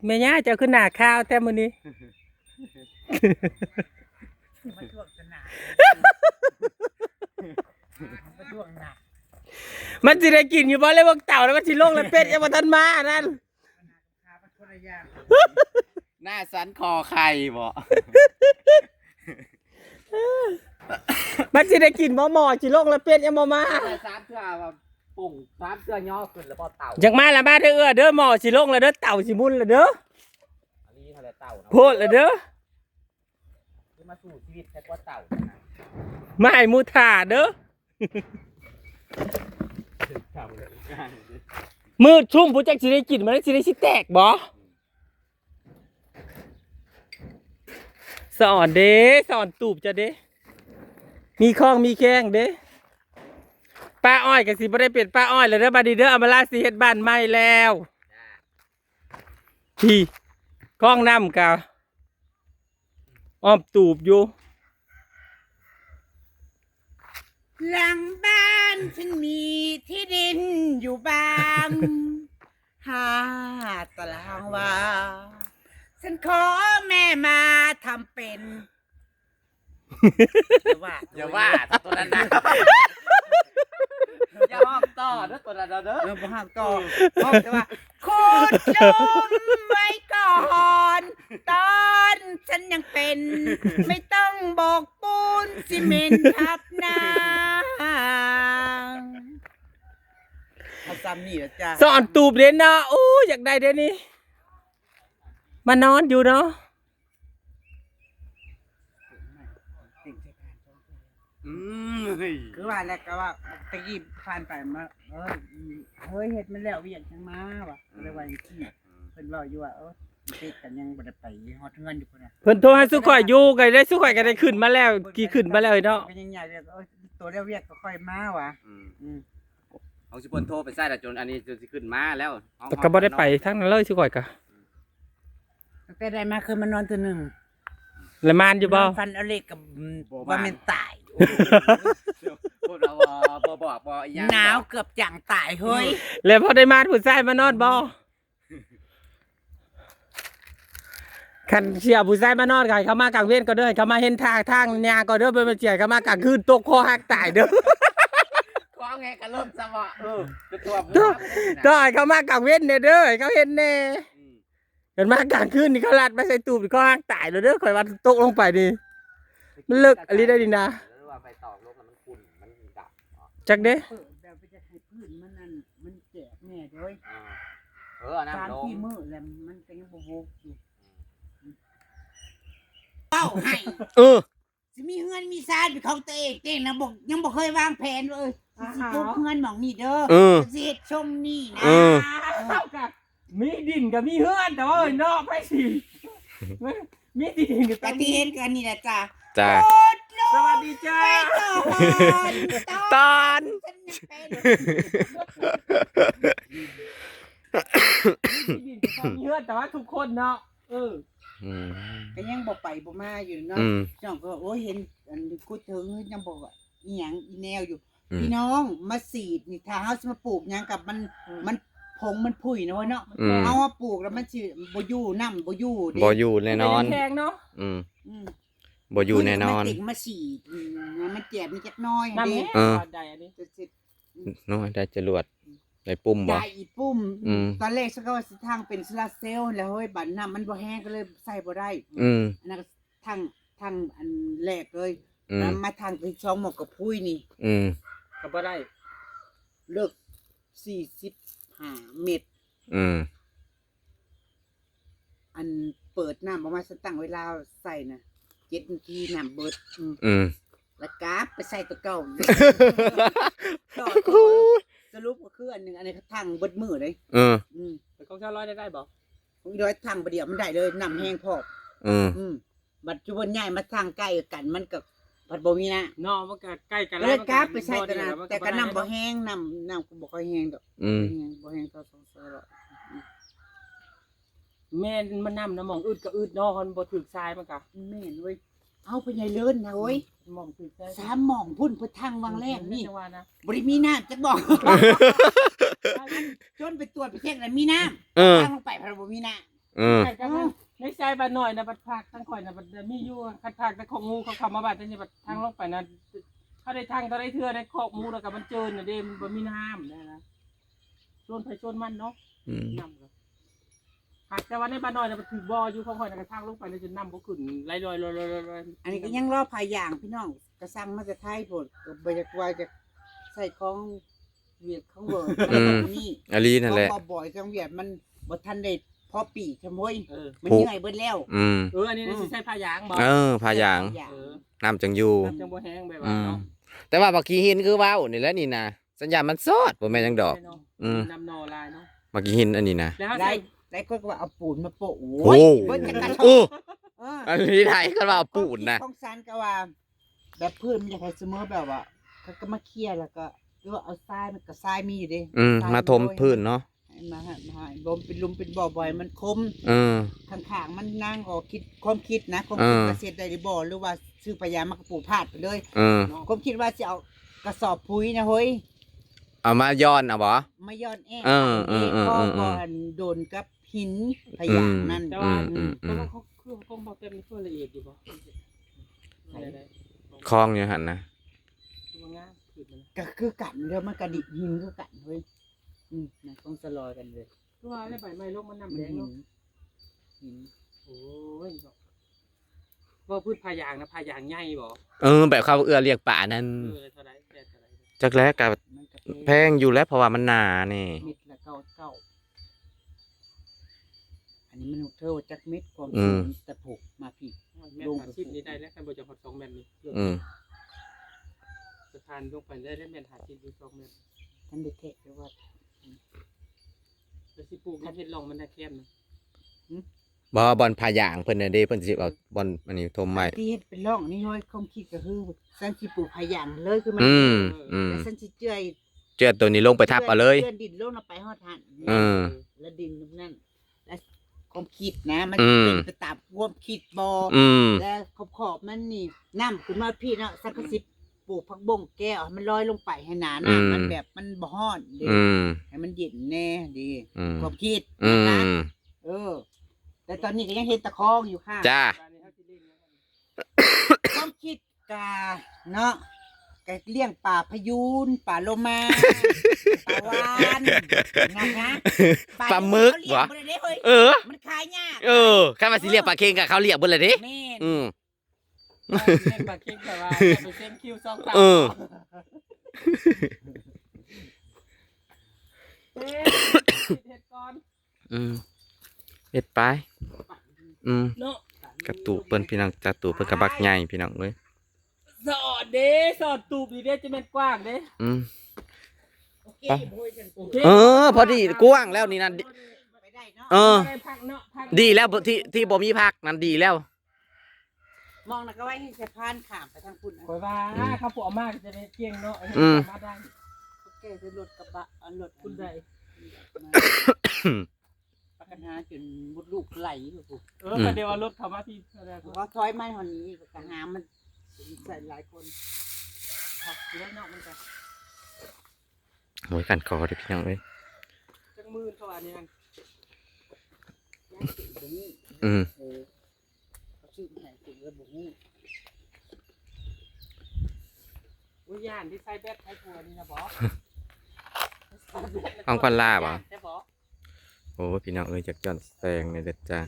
แม่ย่าเจ้าขึ้นหน้าข้าวแต่มื้อนี้ มาช่วงสนามมาช่วงหนัก มันสิได้กินอยู่บ่เลยพวกเต่าแล้วมันสิลงแล้วเป็ดยังบ่ทันมานั่น พาไปคนละอย่าง หน้าสันคอไข่บ่ มันสิได้กินบ่หมอสิลงแล้วเป็ดยังบ่มา แต่สามเทื่อว่าปุ่งสามเทื่อย่อขึ้นแล้วพอเต่า อยากมาละมาเด้อเด้อหมอสิลงแล้วเด้อเต่าสิมุนแล้วเด้อ อันนี้ทะเลเต่าเนาะ โพดแล้วเด้อ ที่มาสู่ชีวิตแค่กว่าเต่านะ มาให้หมูถ่าเด้อมืดชุ่มผู้จักสิได้กินมันสิได้สิแตกบ่สอนเด้สอนตูบจะเด้มีข้องมีแข้งเด้ป้าอ้อยก็สิบ่ได้เป็นป้าอ้อยแล้วเด้อบัดนี้เด้ออำมาลาสิเฮ็ดบ้านใหม่แล้วพี่ข้องน้ำกะอ้อมตูบอยู่ หลังบ้านฉันมีที่ดินอยู่บ้าง5 ตารางวาฉันขอแม่มาทำเป็นอย่าว่าตัวนั้นนะอย่าห้องต่อเด้อตัวนั้นเด้อ บ่ห้ามต่อบอกแต่ว่าขุดหลุมไว้ก่อนตอนฉันยังเป็น ไม่ต้องบอกปูนซีเมนต์ทับหน้าเอาซ้ำนี่แล้วจ้า สอนตูบเด่นเนาะโอ้อยากได้เดี๋ยวนี้มานอนอยู่เนาะ คือว่าแล้วก็ว่าตะกี้ผ่านไปมาเฮ้ยเฮ็ดมันแล้วเวียกจังมาว่ะเลยว่าอย่างที่เพิ่นเว้าอยู่ว่าติดกันยังบ่ได้ไปฮอดเงินอยู่พุ่นน่ะ เพิ่นโทรให้สุข่อยอยู่ก็ได้สุข่อยก็ได้ขึ้นมาแล้วกี่ขึ้นมาแล้วเนาะ ก็ยังใหญ่เลยตัวเรียกเวียกก็ค่อยมาว่ะม เอาสิเพิ่นโทรไปใส่แต่จนอันนี้จนสิขึ้นมาแล้ว แต่ก็บ่ได้ไปทั้งนั้นเลยสุข่อยก็ ตั้งแต่ได้มาคือมันนอนตัวหนึง แล้วมานอยู่บ่ นอนฟันเอาเหล็กกับว่าแม่นตาย พูดเอาบ่บอกบ่อีหยัง หนาวเกือบจังตายเฮ้ย แล้วพอได้มานผู้ชายมานอนบ่คันเสียผู้ชายมานอนก็ให้เขามากลางเว้นก็เด้อให้เขามาเห็นทางยางก็เด้อบ่แม่นเสียเขามากลางคืนตกคอหักตายเด้อ ขอไงกันล่มซะบ่ตัว ต้องให้เขามากลางเว้นเด้อให้เขาเห็นแน่เห็นมากลางคืนนี่เขาลัดมาใส่ตูบนี่ก็หักตายเด้อข่อยว่าตกลงไปนี่มันเลิกอะไรได้ดีนะ ว่าไฟตอกลงมันขุ่นมันดับ จักเด้ แบบไปจะให้พื้นมันนั่นมันแจกแน่เด้ย น้ำ ตาม ลง ที่มือแล้วมันก็ยังบ่โวกอยู่เป้าให้ สิมีเงินมีซานเป็นของตัวเองเต้งนะบอกยังบ่เคยวางแผนเลยสิปลูกเงินหม่องนี่เด้อสิเฮ็ดชมนี่นะ เท่ากับมีดินกับมีเฮือนแต่ว่าเอ้ยนอกไปสิมีดินกับ ก็ที่เห็นกันนี่แหละจ้า จ้า สวัสดีจ้า ตอน ฉันยังเป็น มีดินกับมีเฮือนแต่ว่าทุกคนเนาะก็ยังบ่ไปบ่มาอยู่เนาะน้องก็โอ้เห็นอันนี้กูถึงยังบอกว่าอีหยังอีแนวอยู่พี่น้องมาสีดนี่ถ้าเฮาสิมาปลูกหยังกับมันผงมันผุยนะวะเนาะเอามาปลูกแล้วมันสิบ่อยู่น้ำบ่อยู่เด้ บ่อยู่แน่นอน แพงเนาะ อืม บ่อยู่แน่นอน มันติดมาสีดมันเจ็บนี่จักหน้อย น้ำ เด้ แห้งใดอันนี้ จะสิ น้อยได้จรวดได้ปุ่มบ่ ได้อีปุ้ม อืม ตอนแรกฉันก็ว่าสิทางเป็นโซลาร์เซลล์แล้วเฮ้ยบัดน้ำมันบ่แห้งก็เลยใส่บ่ได้ อันนั้นก็ทางอันแรกเลยแล้วมาทางที่2หมอกกับพุ้ยนี่ ก็บ่ได้ เลิก45 เมตร อันเปิดน้ำประมาณฉันตั้งเวลาใส่น่ะ7 นาทีน้ำเบิดแล้วกราฟไปใส่ตัวเก่าต่อสรุปก็คืออันหนึงอันนี้ก็ทางเบิดมือเลยแต่ของชาวร้อยได้บ่ ของอีร้อยทางประเดี๋ยวมันได้เลยน้ำแห้งพอบัดจุบันใหญ่มาทางใกล้กันมันก็ผัดบ่มีนะ เนาะมันก็ใกล้กัน แล้วกราฟไปใส่ตัวนั้นแต่ก็น้ำบ่แห้งน้ำก็บ่ค่อยแห้งดอกบ่แห้งเท่า200หรอก แม่นมันน้ำน้ำหมองอึดก็อึดเนาะมันบ่ถึกทรายมันก็ แม่นเว้ยเอาไปใหญ่เลินนะเว้ย หมองถึกทราย 3หม่องพุ่นเพิ่นทางวางแรกนี่ จังว่านะ บ่ได้มีน้ำจักบอกจนไปตรวจไปเช็คแล้วมีน้ำทางลงไปเพราะบ่มีน้ อ เอ้า ในใจบ้านหน่อยนะบัดภาคทั้งข่อยนะบัดมีอยู่คันภาคแต่ของงูเขาเข้ามาบ้านแต่นี่บัดทางลงไปนะเขาได้ทางเขาได้เทื่อในคอกหมูแล้วก็มันเจินน่ะเด้มันบ่มีน้ำนะชวนไปชวนมันเนาะ อืม น้ำก็หากแต่ว่าในบ้านน้อยน่ะมันถือบ่ออยู่ของข่อยน่ะกระทางลงไปแล้วจะน้ำบ่ขึ้นไหลลอยๆ อันนี้ก็ยังรอพายอย่างพี่น้องกระสังมาจะไทยโพดก็บ่อยากว่าจะใส่ของเวียดของเวิร์ดนี่ อลีนั่นแหละ พอบ่อยจังเวียดมันบ่ทันได้พอปีกขโมย มัน ผูก เหนื่อยเบิดแล้ว อันนี้น่าสิใช้ผ้ายางบ่ พายาง เออ น้ำจังอยู่ น้ำจังบ่แห้งแบบ อื ว่าม เนาะ แต่ว่าบักกี้หินคือว้าวนี่แหละนี่นะสัญญาณมันสดบ่แม่นหยังดอก อืม น้ำนอลายเนาะ บักกี้หินอันนี้นะ แล้ว ได้ ใส่ ได้ก็ว่าเอาปูนมาโปะโอ้ โอ้ ยเบิดจะกระท โอ้ บเออ อันนี้ไทยก็ว่าเอาปูนนะ ของซานก็ว่า แบบพื้นมันจะให้เสมอแบบว่าเขาก็มาเคลียร์แล้วก็หรือว่าเอาทรายมันก็ทรายมีอยู่เดิ มาถมพื้นเนาะ มาลมเป็นลุมเป็นบ่อบ่อยมันคม เออ ข้างๆมันนั่งก็คิดความคิดนะความคิดเกษตรได้หรือบ่หรือว่าซื้อพยามากระปลูกพลาดไปเลย เออ ความคิดว่าจะเอากระสอบปุ๋ยนะเฮ้ย เอามาย้อนเอาบ่ มาย้อนแอะ เออเออเออ ก็ เออ ก่อนโดนกับหินพยางนั่น แต่ว่า อืม เขาคือคงบ่เต็มเพื่อละเอียดอยู่บ่ได้ คลองอยู่หั่นนะ คือว่างามคือมัน ก็คือกันเดี๋ยวมันกระดิกหินคือกันเฮ้ยนะต้องสลอยกันเลย คือว่าได้ใบไม้ลงมันน้ำ มัน แดง หิ เนาะ นหิน โอ้ยว่าพืชพายางนะพายางใหญ่บ่ แบบเขาเอื้อเรียกป่านั่น เท่าไหร่แต่เท่าไหร่ จักแลก็ มันก็ แพงอยู่แล้วเพราะว่ามันหนานี่ เม็ดละเก้าอันนี้มันเท่าจักเม็ดความ อื สู ม งแต่ผูกมาพี่ แม่หาชิปนี้ได้แล้วกันบ่จะพอ2แม่นนี่ อืม สะพานลงไปได้แม่นหาชิปอยู่2แม่น ท่านได้เทศด้วยว่า แล้วสิปลูกมันเฮ็ดลองมันได้แค่น บอลพายางเพิ่นน่ะเด้เพิ่นสิเอาบอลอันนี้ทมไว้ ที่เฮ็ดเป็นร่องนี่เฮ้ยความคิดก็คือสันสิปลูกพะยางเลยคือมัน อืม แต่สันสิเจือย เจือตัวนี้ลงไปทับเอาเลย เจือดินลงเอาไปฮอดหัน แล้วดินตรงนั้นและความคิดนะ มัน อืม เป็นไปตามความคิดบอ อืม และขอบมันนี่น้ำขึ้นมาพี่เนาะสักกะสิปลูกผักบงแก้วให้มันลอยลงไปให้หนาน้ำมันแบบมันบ่ฮ้อนดี อืม ให้มันเย็นแน่ดี อืม ความคิด อื นะ ม แต่ตอนนี้ก็ยังเห็นตะคองอยู่ค่ะ จ้า ความคิดกาเนาะกะเลี้ยงป่าพยูนป่าโลมาปลาวานนะ ปลาหมึก วะ วะ มันขายยากข้ามาสิเรียกปลาเค็งกับเขาเรียกเบิ่นเลยเด้ แม่น อืม เล่นปากเค้กแต่ว่าไปเส้นคิว2ครั้ง เออ เฮ็ดก่อน อืมเฮ็ดไป อืม เนาะ กระตุเปิ้นพี่น้องจัดตุเปิ้นกระบักใหญ่พี่น้องเอ้ย สอดเด้สอดตูบดีเด้จะแม่นกว้างเด้ อืม โอเคโอ้ยจัง โอเค พอดีกว้างแล้วนี่นั่น ไปได้เนาะ ได้พักเนาะพัก ดีแล้วที่บ่มีพักนั่นดีแล้ว มองนะก็ไว้ให้สะพานข้ามไปทางพุ่นนะ ข่อยว่าเขาปลูกเอามากจะได้เที่ยงเนาะ อืม มาได้ โอเคคือรถกระบะรถ คุณได้ ปัญหาจนมดลูกไหลอยู่ปุ๊บ ก็เดี๋ยวเอารถเข้ามาที่แสดง ว่าถอยมาหอนนี้ปัญหามันใส่หลายคน ผักอยู่ด้านนอกมันจะ โอ้ยกันคอเด้อพี่น้องเอ้ย จังมือเขาอันนี้นั่น ย่างติดตรงนี้ อืม เขาชื่อไหนติดระบุนี้ วิญญาณที่ใส่แบตใช้ทัวนี่นะบอส ของควันลาบ่ ใช่บอส โอ้ยพี่น้องเอ้ยจักจอนแซงเนี่ยเด็ดจ้า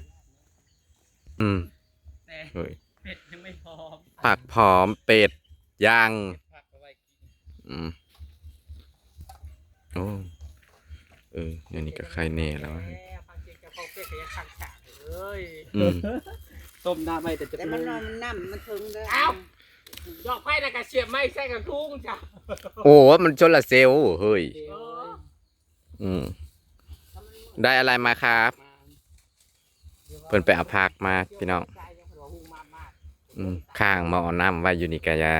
อืม แต่ เฮ้ย เป็ดยังไม่พร้อม ผักผอมเป็ดย่าง ผักเอาไว้กิน อืมโอ้เดี๋ยวนี้ก็ใครแน่แล้ววะ ผักเจียกับข้าวเป็ดก็ยังขังฉากเลย อืม ต้มน้ำไม่แต่จะ แต่มันนอนมันน้ำมันถึงเด้อ เอ้าดอกไม้น่ะกระเสียบไม้ใส่กระทุ่งจ้ะ โอ้มันชนละเซลล์เฮ้ย อืม ได้อะไรมาครับ เพิ่นไปเอาผักมาพี่น้อง ข้างหมาเอาน้ำไว้อยู่นี่กะยา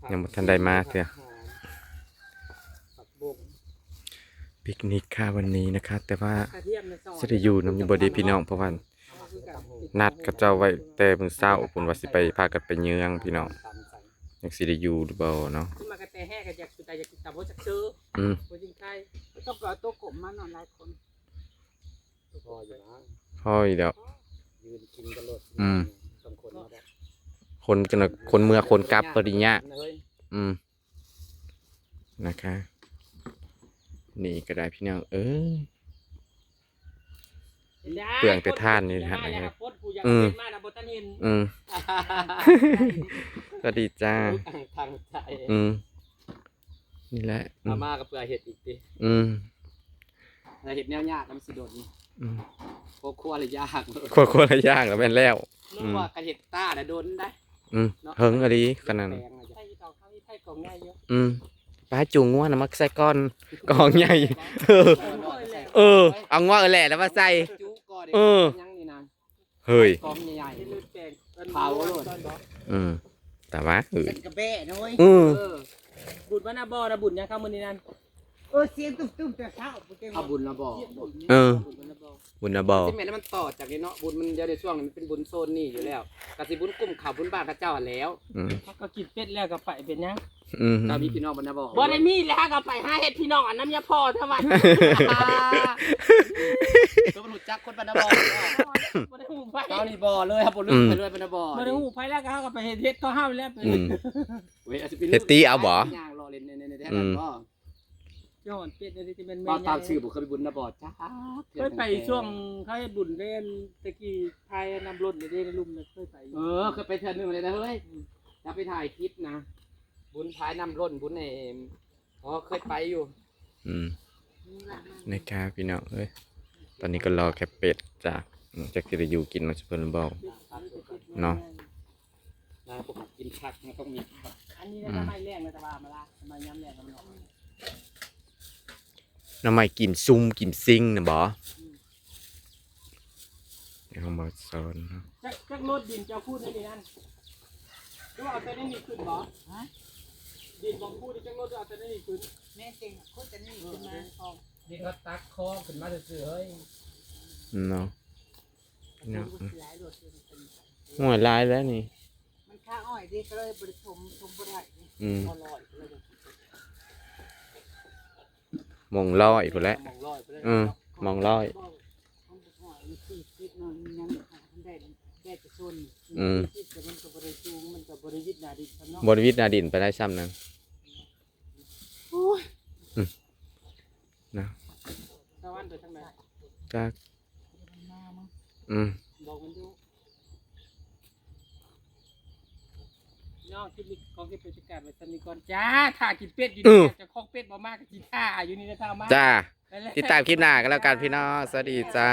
ยังบ่ทันได้มาเถอะปิกนิกค่ะวันนี้นะคะ แต่ว่าสิได้อยู่นำอยู่บ่ได้พี่น้องเพราะว่านัดกับเจ้าไว้แต่มื้อเช้าพุ่นว่าสิไปพากันไปเยืองพี่น้องยังสิได้อยู่หรือเปล่าเนาะ ขึ้นมากระแตแห่กันอยากสุดใจอยากกินตับว่าจากซื้อ อืม โอ้ยจริงใช่ ต้องเอาตัวกบมานอนหลายคน พออยู่นะ พ่อยเดี๋ยว ยืนกินกันรถ อืม ต้องคนมาแบบ คนกันคนเมื่อคนกลับปริญญา เฮ้ย นะคะ นี่ก็ได้พี่น้องเปลืองแต่ท่านนี่นะฮะก็ดีจ้า ทางใจ นี่แหละ อาม่ากับเปลือกเห็ดอีกดิแต่เห็ดแนวยากมันสิโดนโคคั่วเลยยากเลย คนละอย่างแล้วแม่นแล้ว นึกว่ากระเห็ดต้าแต่โดนได้ เฮิงอะไรขนาดนั้นป้าจูงง่วนะมักใส่ก้อนกองใหญ่เอาง่วแหละแล้วมาใส่ จุก่อน ยังนี่นะ เฮ้ย กองใหญ่ๆเผาโลด แต่ว่าเป็นกระเบะน้อย บุญวนาบอนะบุญยังข้ามมือนี้นั่น เสียงตุ้มๆแต่เช้า เอาบุญละบอก บุญนะบอ ที่แม่นั้นมันต่อจากนี้เนาะบุญมันเดี๋ยวในช่วงนี้มันเป็นบุญโซนนี่อยู่แล้วกสิบุญกลุ่มข่าวบุญบ้านพระเจ้าแล้ว ก็กินเป็ดแล้วก็ไปเป็นยัง ตามีพี่น้องบรรณบอก บ่ได้มีแล้วก็ไปหาเฮ็ดพี่น้องอันน้ำยาพ่อเท่าไหร่ ตัวมันหุ่จักคนบรรณบอก บ่ได้หูไป เอานี่บ่เลยครับบ่ลืมไปเลยบรรณบอก บ่ได้หูไปแล้วก็ไปเฮ็ดก็ห้ามแล้วไป เฮ็ดตีเอาบ่ ย่างรอเล่นในแท้กันบ่ ย้อนเป็ดนี่ที่เป็น บ่ตามชื่อบ่เคยไปบุญนะบ่จ้า เคยไปช่วงเขาให้บุญเล่นตะกี้พายนำรถได้ในลุ่มเคยไป เคยไปเทื่อนึงเลยนะเฮ้ยจะไปถ่ายคลิปนะบุญพายนำร่นบุญในเคยไปอยู่ นะครับพี่น้องตอนนี้ก็รอแค่เป็ดจากที่จะอยู่กินมาสเปนบอกเนาะ นะพวกกินผักมันต้องมี อันนี้ทำไมแรงนะตะบามาละทำไมย้ำแรงมันออก น้ำไม่กินซุ่มกินซิงนะบอเดี๋ยวมาสอนเนาะ จักรถดินเจ้าพูดได้ดีนั่นก็เอาแต่นี่ขึ้นบ่ดินบอกพูดที่จักรถเอาแต่นี่ขึ้น แม่เต็งโคตรนี่ขึ้นมา ดิเขาตักคอขึ้นมาซื่อๆเฮ้ย เนาะหัวลายแล้วนี่ มันค่าอ้อยดิก็เลยบริชมบ่ได้ มองลอยไปแล้วมองลอยบริวิตนาดินไปได้ซ้ำนั้นนะ ตะวันไปทางไหน จ้าบอกมันดูน้องที่มีของที่เป็นการไว้สนิก่อนจ้าถ้ากินเป็ดอยู่นี่จะคอกเป็ดบ่มากกับกินท่าอยู่นี่นะท่ามา จ้าติดตามคลิปหน้ากันแล้วกันพี่น้องสวัสดีจ้า